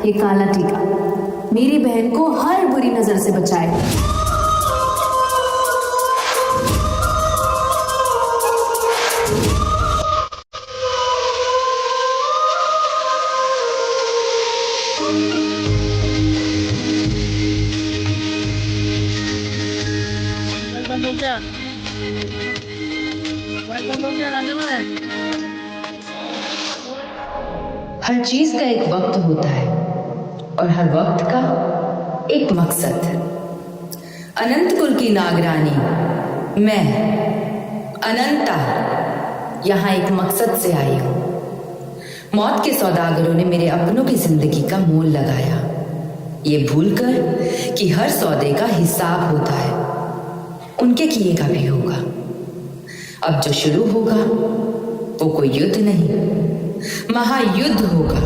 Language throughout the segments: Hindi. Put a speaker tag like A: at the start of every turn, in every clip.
A: ये काला टीका मेरी बहन को हर बुरी नजर से बचाएगा।
B: हर चीज का एक वक्त होता है और हर वक्त का एक मकसद। अनंत कुल की नागरानी मैं अनंता यहां एक मकसद से आई हूं। मौत के सौदागरों ने मेरे अपनों की जिंदगी का मोल लगाया, ये भूलकर कि हर सौदे का हिसाब होता है, उनके किए का भी होगा। अब जो शुरू होगा वो कोई युद्ध नहीं, महायुद्ध होगा।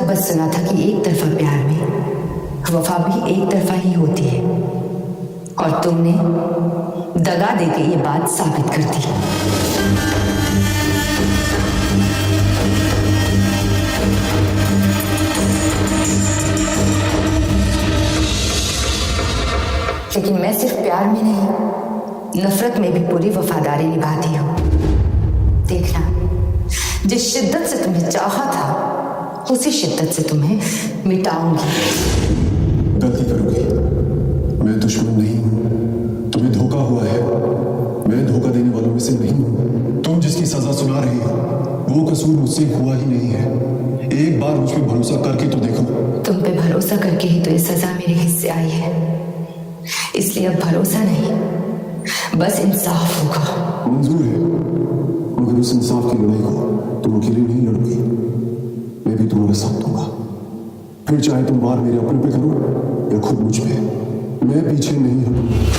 B: बस सुना था कि एक तरफा प्यार में वफा भी एक तरफा ही होती है, और तुमने दगा देके ये बात साबित कर दी। लेकिन मैं सिर्फ प्यार में नहीं, नफरत में भी पूरी वफादारी निभाती हूं। देखना, जिस शिद्दत से तुम्हें चाहा था उसी शिद्दत से तुम्हें मिटाऊंगी।
C: गलती करोगी, मैं दुश्मन नहीं हूं, तुम्हें धोखा हुआ है, मैं धोखा देने वालों में से नहीं हूं। तुम जिसकी सजा सुना रही हो वो कसूर मुझसे हुआ ही नहीं है। एक बार मुझ पर भरोसा करके तो देखो।
B: तुम पे भरोसा करके ही तो ये सजा मेरे हिस्से आई है, इसलिए अब भरोसा नहीं, बस इंसाफ होगा।
C: मंजूर है, मगर उस इंसाफ की लड़ाई को तुम अकेले नहीं लड़ोगी, मैं भी तुम्हारा साथ दूंगा। फिर चाहे तुम वार मेरे अपने पे करो या खुद मुझ पे, मैं पीछे नहीं हटूंगा।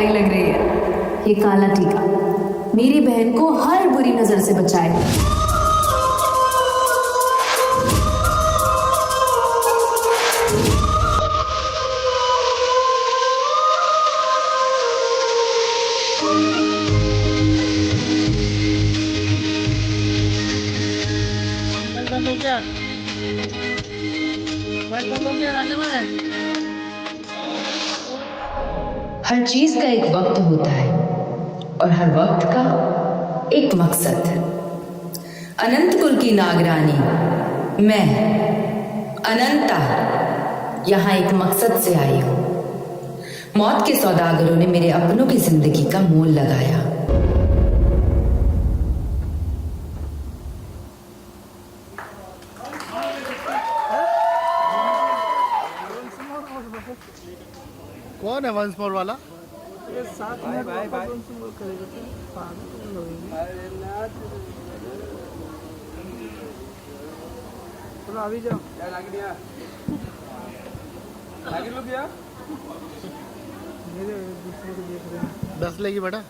A: लग रही है। ये काला टीका मेरी बहन को हर बुरी नजर से बचाएगा।
B: हर चीज का एक वक्त होता है और हर वक्त का एक मकसद। अनंत कुल की नागरानी मैं अनंता यहाँ एक मकसद से आई हूँ। मौत के सौदागरों ने मेरे अपनों की जिंदगी का मोल लगाया।
D: कौन है वंस मोर वाला?
E: चलो अभी जाओ।
D: 10 लेगी बेटा।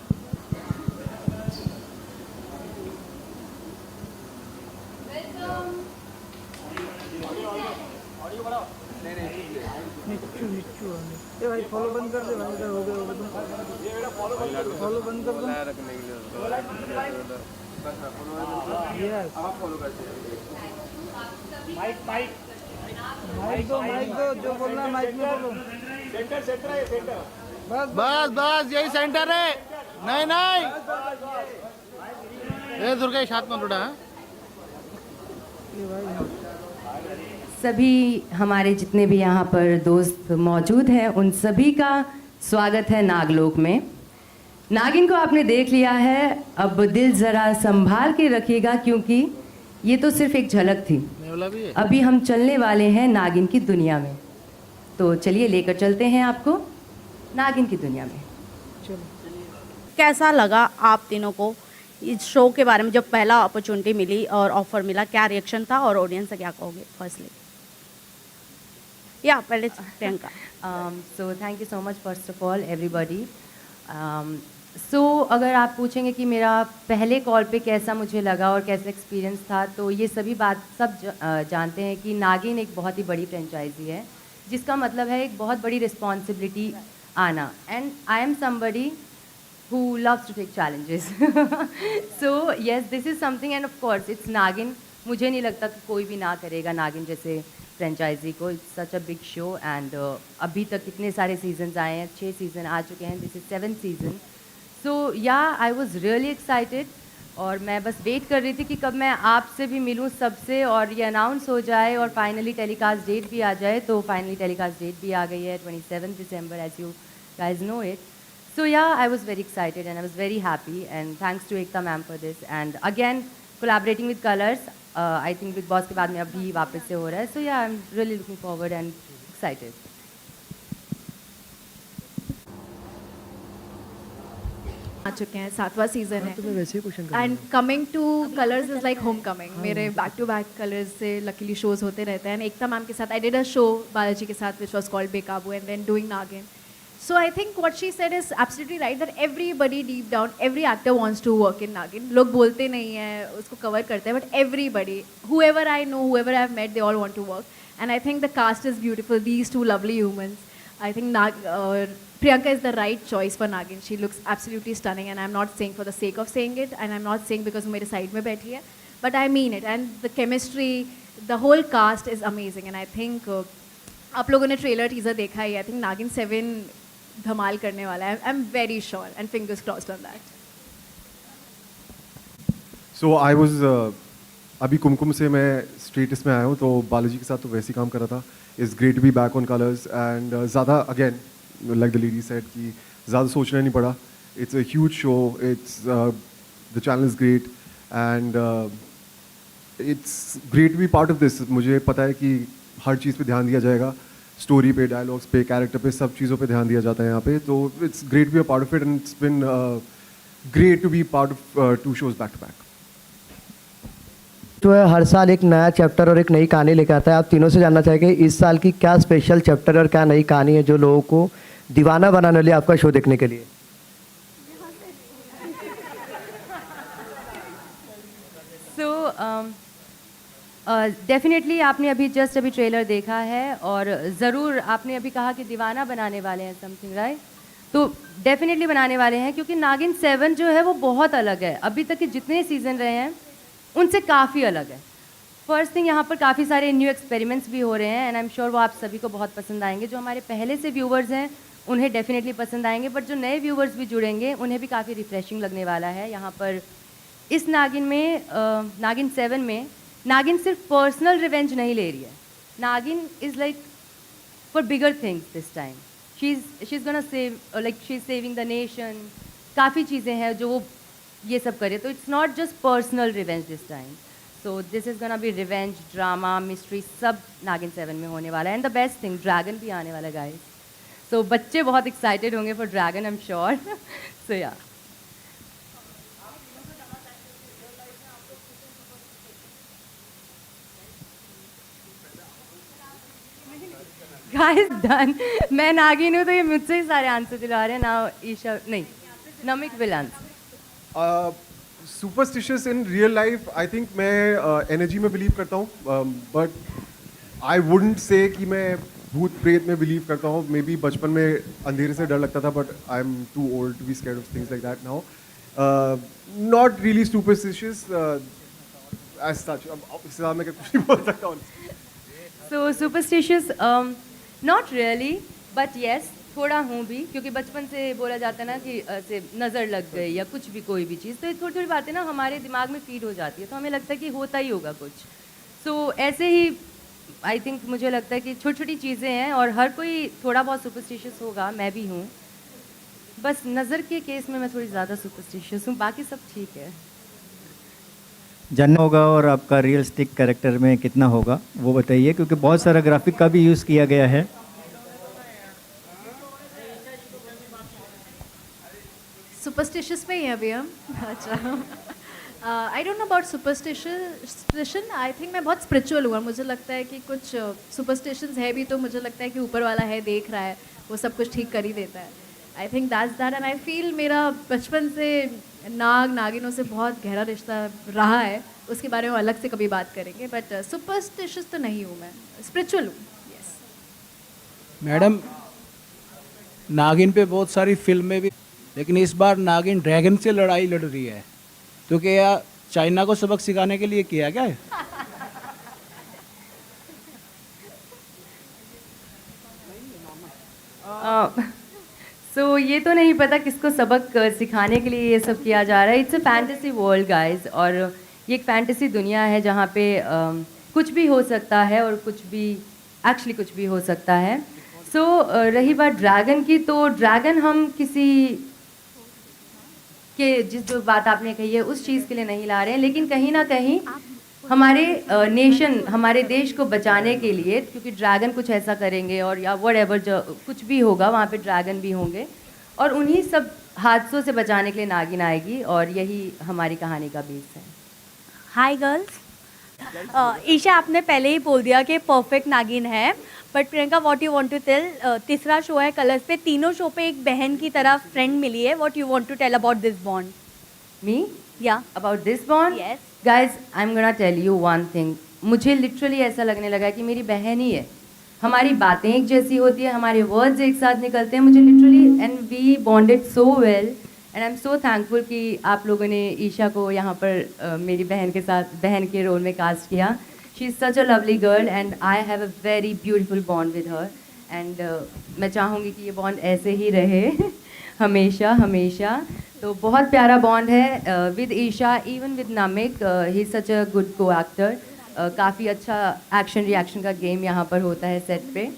E: ए भाई फॉलो बंद कर दे भाई, इधर हो गया फॉलो बंद कर दो। यस माइक दो जो बोलना है माइक में बोलो।
D: बस बस यही सेंटर है। नहीं नहीं ये दुर्गेश हाथ में उड़ा है।
F: सभी हमारे जितने भी यहाँ पर दोस्त मौजूद हैं उन सभी का स्वागत है नागलोक में। नागिन को आपने देख लिया है, अब दिल ज़रा संभाल के रखिएगा क्योंकि ये तो सिर्फ एक झलक थी।
D: नेवला भी है।
F: अभी हम चलने वाले हैं नागिन की दुनिया में, तो चलिए लेकर चलते हैं आपको नागिन की दुनिया में।
G: कैसा लगा आप तीनों को इस शो के बारे में? जब पहला अपॉर्चुनिटी मिली और ऑफर मिला, क्या रिएक्शन था और ऑडियंस से क्या कहोगे? फर्स्टली या पहले Priyanka.
F: So thank you so much first of all everybody. So अगर आप पूछेंगे कि मेरा पहले कॉल पे कैसा मुझे लगा और कैसा एक्सपीरियंस था, तो ये सभी बात सब जानते हैं कि नागिन एक बहुत ही बड़ी फ्रेंचाइजी है जिसका मतलब है एक बहुत बड़ी रिस्पॉन्सिबिलिटी आना। And I am somebody who loves to take challenges. So yes, this is something and of course it's नागिन। मुझे नहीं लगता कि कोई भी ना करेगा नागिन जैसे फ्रेंचाइजी को। It's such a big show and अभी तक कितने सारे सीजन्स आए हैं, 6 सीज़न आ चुके हैं, दिस इज़ 7th सीज़न। सो या आई वॉज रियली एक्साइटेड और मैं बस वेट कर रही थी कि कब मैं आपसे भी मिलूँ सबसे और ये अनाउंस हो जाए और फाइनली टेलीकास्ट डेट भी आ जाए। तो फाइनली टेलीकास्ट डेट भी आ गई है 27 December as you guys know it. So yeah, I was very excited and I was very happy and thanks to Ekta ma'am for this and again collaborating with Colors. I think Big Boss के बाद में अभी वापस से हो रहा है। So yeah, I'm really looking forward and excited.
H: आ चुके हैं, 7वां सीजन है and coming two colours is like home coming. मेरे बैक टू बैक कलर्स से लकीली शोज होते रहते हैं। एकता मैम के साथ I did a show Balaji के साथ विच वॉज कॉल्ड बेकाबू एंड देन डूइंग नागिन। So I think what she said is absolutely right that everybody deep down, every actor wants to work in Nagin. लोग बोलते नहीं हैं, उसको cover करते हैं, but everybody, whoever I know, whoever I've met, they all want to work. And I think the cast is beautiful. These two lovely humans. I think Priyanka is the right choice for Nagin. She looks absolutely stunning, and I'm not saying for the sake of saying it, and I'm not saying because वो मेरे side में बैठी है, but I mean it. And the chemistry, the whole cast is amazing. And I think आप लोगों ने trailer teaser देखा ही है. I think Nagin 7 धमाल करने वाला है। I am very sure and fingers crossed on that.
C: So I was अभी कुमकुम से मैं स्ट्रेटस में आया हूँ, तो बालाजी के साथ तो वैसे ही काम कर रहा था। It's great to be back on Colors and ज़्यादा again like the lady said कि ज़्यादा सोचना नहीं पड़ा। It's a huge show, it's the channel is great and it's great to be part of this. मुझे पता है कि हर चीज़ पे ध्यान दिया जाएगा, स्टोरी पे, डायलॉग्स पे, कैरेक्टर पे, सब चीज़ों पे ध्यान दिया जाता है यहाँ पे। तो it's great to be a part of it and it's been great to be part of 2 shows back to back.
I: जो है हर साल एक नया चैप्टर और एक नई कहानी लेकर आता है। आप तीनों से जानना चाहेंगे इस साल की क्या स्पेशल चैप्टर और क्या नई कहानी है जो लोगों को दीवाना बनाने लिए आपका शो देखने के लिए?
F: सो डेफिनेटली आपने अभी ट्रेलर देखा है और ज़रूर आपने अभी कहा कि दीवाना बनाने वाले हैं समथिंग, राइट? तो डेफिनेटली बनाने वाले हैं क्योंकि नागिन 7 जो है वो बहुत अलग है। अभी तक के जितने सीज़न रहे हैं उनसे काफ़ी अलग है। फर्स्ट थिंग, यहाँ पर काफ़ी सारे न्यू एक्सपेरिमेंट्स भी हो रहे हैं एंड आई एम श्योर वो आप सभी को बहुत पसंद आएंगे। जो हमारे पहले से व्यूवर्स हैं उन्हें डेफिनेटली पसंद आएंगे, बट जो नए व्यूवर्स भी जुड़ेंगे उन्हें भी काफ़ी रिफ्रेशिंग लगने वाला है। यहाँ पर इस नागिन में नागिन 7 में नागिन सिर्फ पर्सनल रिवेंज नहीं ले रही है। नागिन is like for bigger things this time. She is gonna save, like she is saving the nation. काफ़ी चीज़ें हैं जो वो ये सब करे, तो it's not just personal revenge this time. So this is gonna be revenge, drama, mystery, सब नागिन 7 में होने वाला है। And the best thing, dragon भी आने वाला है गाइस। सो बच्चे बहुत एक्साइटेड होंगे for dragon, I am sure. So yeah guys done. मैं नागिन हूँ तो ये मुझसे ही सारे आंसर दिला रहे हैं ना। ईशा नहीं, Namik will answer.
C: Superstitious in real life, I think मैं एनर्जी में बिलीव करता हूँ, बट आई वुडंट से कि मैं भूत प्रेत में बिलीव करता हूँ। मे बी बचपन में अंधेरे से डर लगता था, but I am too old to be scared of things like that now. Not really superstitious as such. अब इससे ज़्यादा मैं कुछ नहीं बोल सकता हूँ।
F: So superstitious not really, but yes थोड़ा हूँ भी, क्योंकि बचपन से बोला जाता है ना कि ऐसे नज़र लग गई या कुछ भी, कोई भी चीज़, तो ये थोड़ी थोड़ी बातें ना हमारे दिमाग में फीड हो जाती है, तो हमें लगता है कि होता ही होगा कुछ। सो ऐसे ही आई थिंक मुझे लगता है कि छोटी छोटी चीज़ें हैं और हर कोई थोड़ा बहुत सुपरस्टिशियस होगा, मैं भी हूँ। बस नज़र के केस में मैं थोड़ी ज़्यादा सुपरस्टिशियस हूँ, बाकी सब ठीक है।
J: जानना होगा और आपका रियलिस्टिक कैरेक्टर में कितना होगा वो बताइए, क्योंकि बहुत सारा ग्राफिक का भी यूज़ किया गया है।
H: सुपरस्टिशियस में ही हैं अभी हम। अच्छा, I don't know about superstition. I think मैं बहुत स्पिरिचुअल हूँ और मुझे लगता है कि कुछ सुपरस्टिशंस है भी, तो मुझे लगता है कि ऊपर वाला है, देख रहा है, वो सब कुछ ठीक कर ही देता है। I think that's that. And I feel मेरा बचपन से नागिनों से बहुत गहरा रिश्ता रहा है, उसके बारे में अलग से कभी बात करेंगे, बट सुपरस्टिशियस तो नहीं हूँ मैं, स्पिरिचुअल हूँ। यस
E: मैडम, नागिन पे बहुत सारी फिल्में भी, लेकिन इस बार नागिन ड्रैगन से लड़ाई लड़ रही है, तो क्या चाइना को सबक सिखाने के लिए किया क्या है?
F: सो ये तो नहीं पता किसको सबक सिखाने के लिए ये सब किया जा रहा है। It's a fantasy world guys, और ये एक फैंटेसी दुनिया है जहाँ पे कुछ भी हो सकता है और कुछ भी एक्चुअली कुछ भी हो सकता है। सो रही बात ड्रैगन की, तो ड्रैगन हम किसी के जो बात आपने कही है उस चीज़ के लिए नहीं ला रहे हैं, लेकिन कहीं ना कहीं हमारे नेशन, हमारे देश को बचाने के लिए, क्योंकि ड्रैगन कुछ ऐसा करेंगे और या व्हाटएवर जो कुछ भी होगा वहाँ पे ड्रैगन भी होंगे, और उन्हीं सब हादसों से बचाने के लिए नागिन आएगी, और यही हमारी कहानी का बेस है।
G: हाय गर्ल्स, ईशा आपने पहले ही बोल दिया कि परफेक्ट नागिन है, but Priyanka what you want to tell? तीसरा शो है कलर्स पे, तीनों शो पे एक बहन की तरह फ्रेंड मिली है। What you want to tell about this bond?
F: Me
G: या
F: about this bond?
G: Yes.
F: Guys I am gonna tell you one thing, मुझे लिटरली ऐसा लगने लगा कि मेरी बहन ही है। हमारी बातें एक जैसी होती है, हमारे वर्ड्स एक साथ निकलते हैं, मुझे literally, and we bonded so well, and I am so thankful कि आप लोगों ने ईशा को यहाँ पर मेरी बहन के साथ, बहन के रोल में कास्ट किया। She is such a lovely girl and I have a very beautiful bond with her, and मैं चाहूँगी कि ये बॉन्ड ऐसे ही रहे हमेशा हमेशा। तो बहुत प्यारा बॉन्ड है with Isha, even with Namik, he is such a good co actor. काफ़ी अच्छा एक्शन रिएक्शन का गेम यहाँ पर होता है सेट पे,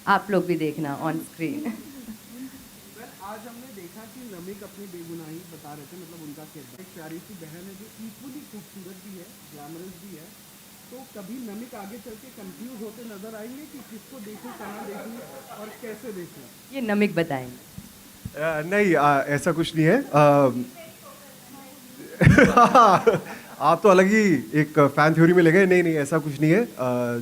F: आप लोग भी देखना ऑन स्क्रीन।
E: आज हमने देखा कि नमिक अपनी बेगुनाही बता रहे थे, मतलब उनका किरदार, एक प्यारी सी बहन है जो इक्वली खूबसूरत भी है, ग्लैमरस भी है, तो कभी नमिक आगे चल के कंफ्यूज होते नजर आएंगे कि किसको देखूं, कहाँ देखूं और कैसे देखूं?
F: ये नमिक बताएंगे।
C: नहीं, ऐसा कुछ नहीं है। आप तो अलग ही एक फैन थ्योरी में ले गए। नहीं, ऐसा कुछ नहीं है।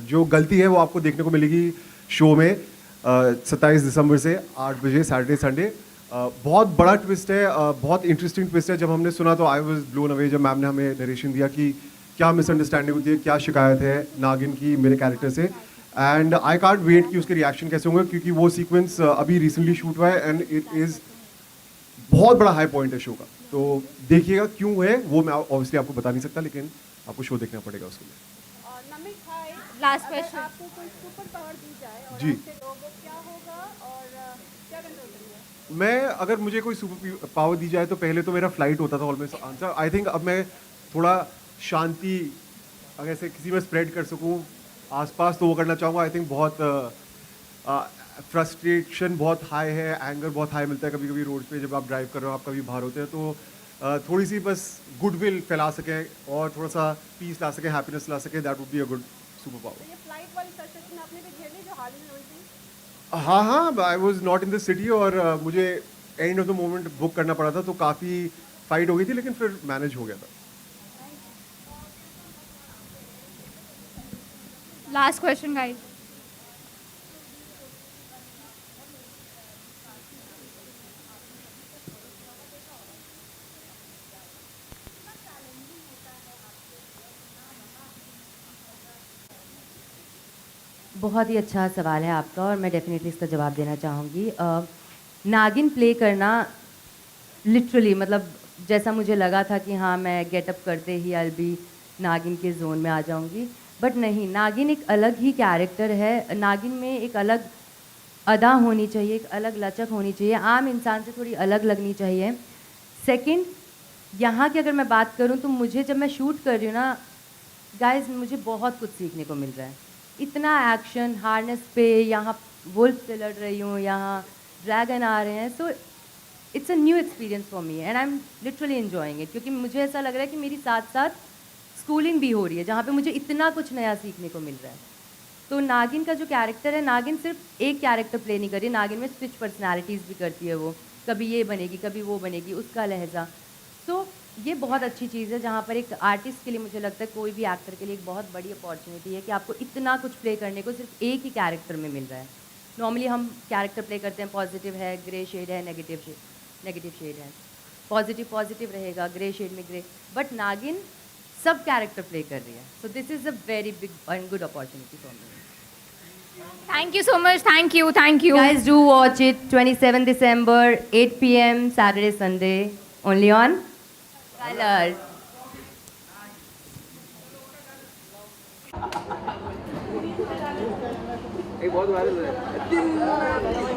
C: जो गलती है वो आपको देखने को मिलेगी शो में 27 दिसंबर से 8 बजे सैटरडे संडे। बहुत बड़ा ट्विस्ट है, बहुत इंटरेस्टिंग ट्विस्ट है। जब हमने सुना तो आई वाज ब्लोन अवे, जब मैम ने हमें नरेशन दिया कि क्या मिसअंडरस्टैंडिंग होती है, क्या शिकायत है नागिन की मेरे कैरेक्टर से, एंड आई कांट वेट कि उसके रिएक्शन कैसे होंगे, क्योंकि वो सीक्वेंस अभी रिसेंटली शूट हुआ है एंड इट इज़ बहुत बड़ा हाई पॉइंट है शो का। तो देखिएगा क्यों है वो मैं ऑब्वियसली आपको बता नहीं सकता, लेकिन आपको शो देखना पड़ेगा उसके लिए।
G: लास्ट क्वेश्चन,
C: जी,
G: क्या होगा और
C: मैं अगर मुझे कोई सुपर पावर दी जाए तो पहले तो मेरा फ्लाइट होता था ऑलवेज आंसर। आई थिंक अब मैं थोड़ा शांति अगर से किसी में स्प्रेड कर सकूं आसपास तो वो करना चाहूँगा। आई थिंक बहुत फ्रस्ट्रेशन बहुत हाई है, एंगर बहुत हाई मिलता है कभी कभी रोड पे जब आप ड्राइव कर रहे हो, आप कभी बाहर होते हैं तो थोड़ी सी बस गुडविल फैला सकें और थोड़ा सा पीस ला सकें, हैप्पीनेस ला सकें, that would be a good super power. हाँ हाँ, I was not in the city और मुझे end of the moment book करना पड़ा था तो काफ़ी फाइट हो गई थी लेकिन फिर मैनेज हो गया था।
H: Last question, guys.
F: बहुत ही अच्छा सवाल है आपका और मैं डेफिनेटली इसका जवाब देना चाहूँगी। नागिन प्ले करना लिटरली मतलब जैसा मुझे लगा था कि हाँ मैं गेटअप करते ही आई बी नागिन के जोन में आ जाऊँगी, बट नहीं, नागिन एक अलग ही कैरेक्टर है। नागिन में एक अलग अदा होनी चाहिए, एक अलग लचक होनी चाहिए, आम इंसान से थोड़ी अलग लगनी चाहिए। सेकंड, यहाँ की अगर मैं बात करूँ तो मुझे जब मैं शूट कर रही हूँ ना गाइस, मुझे बहुत कुछ सीखने को मिल रहा है। इतना एक्शन, हार्नेस पे, यहाँ वुल्फ से लड़ रही हूँ, यहाँ ड्रैगन आ रहे हैं, so it's a new experience for me and I am literally enjoying it, क्योंकि मुझे ऐसा लग रहा है कि मेरी साथ साथ स्कूलिंग भी हो रही है जहाँ पे मुझे इतना कुछ नया सीखने को मिल रहा है। तो नागिन का जो कैरेक्टर है, नागिन सिर्फ एक कैरेक्टर प्ले नहीं कर रही, नागिन में स्विच पर्सनैलिटीज़ भी करती है वो, कभी ये बनेगी कभी वो बनेगी, उसका लहजा। सो ये बहुत अच्छी चीज़ है जहाँ पर एक आर्टिस्ट के लिए मुझे लगता है कोई भी एक्टर के लिए एक बहुत बड़ी अपॉर्चुनिटी है कि आपको इतना कुछ प्ले करने को सिर्फ एक ही कैरेक्टर में मिल रहा है। नॉर्मली हम कैरेक्टर प्ले करते हैं, पॉजिटिव है, ग्रे शेड है, नेगेटिव शेड है, पॉजिटिव रहेगा, ग्रे शेड में ग्रे, बट नागिन सब कैरेक्टर प्ले कर रही है। So this is a very big and good opportunity for me.
H: Thank you so much. Thank you. Thank you.
F: Guys, do watch it. 27 December, 8 p.m. Saturday, Sunday, only on Colors.
E: बहुत वायरल है।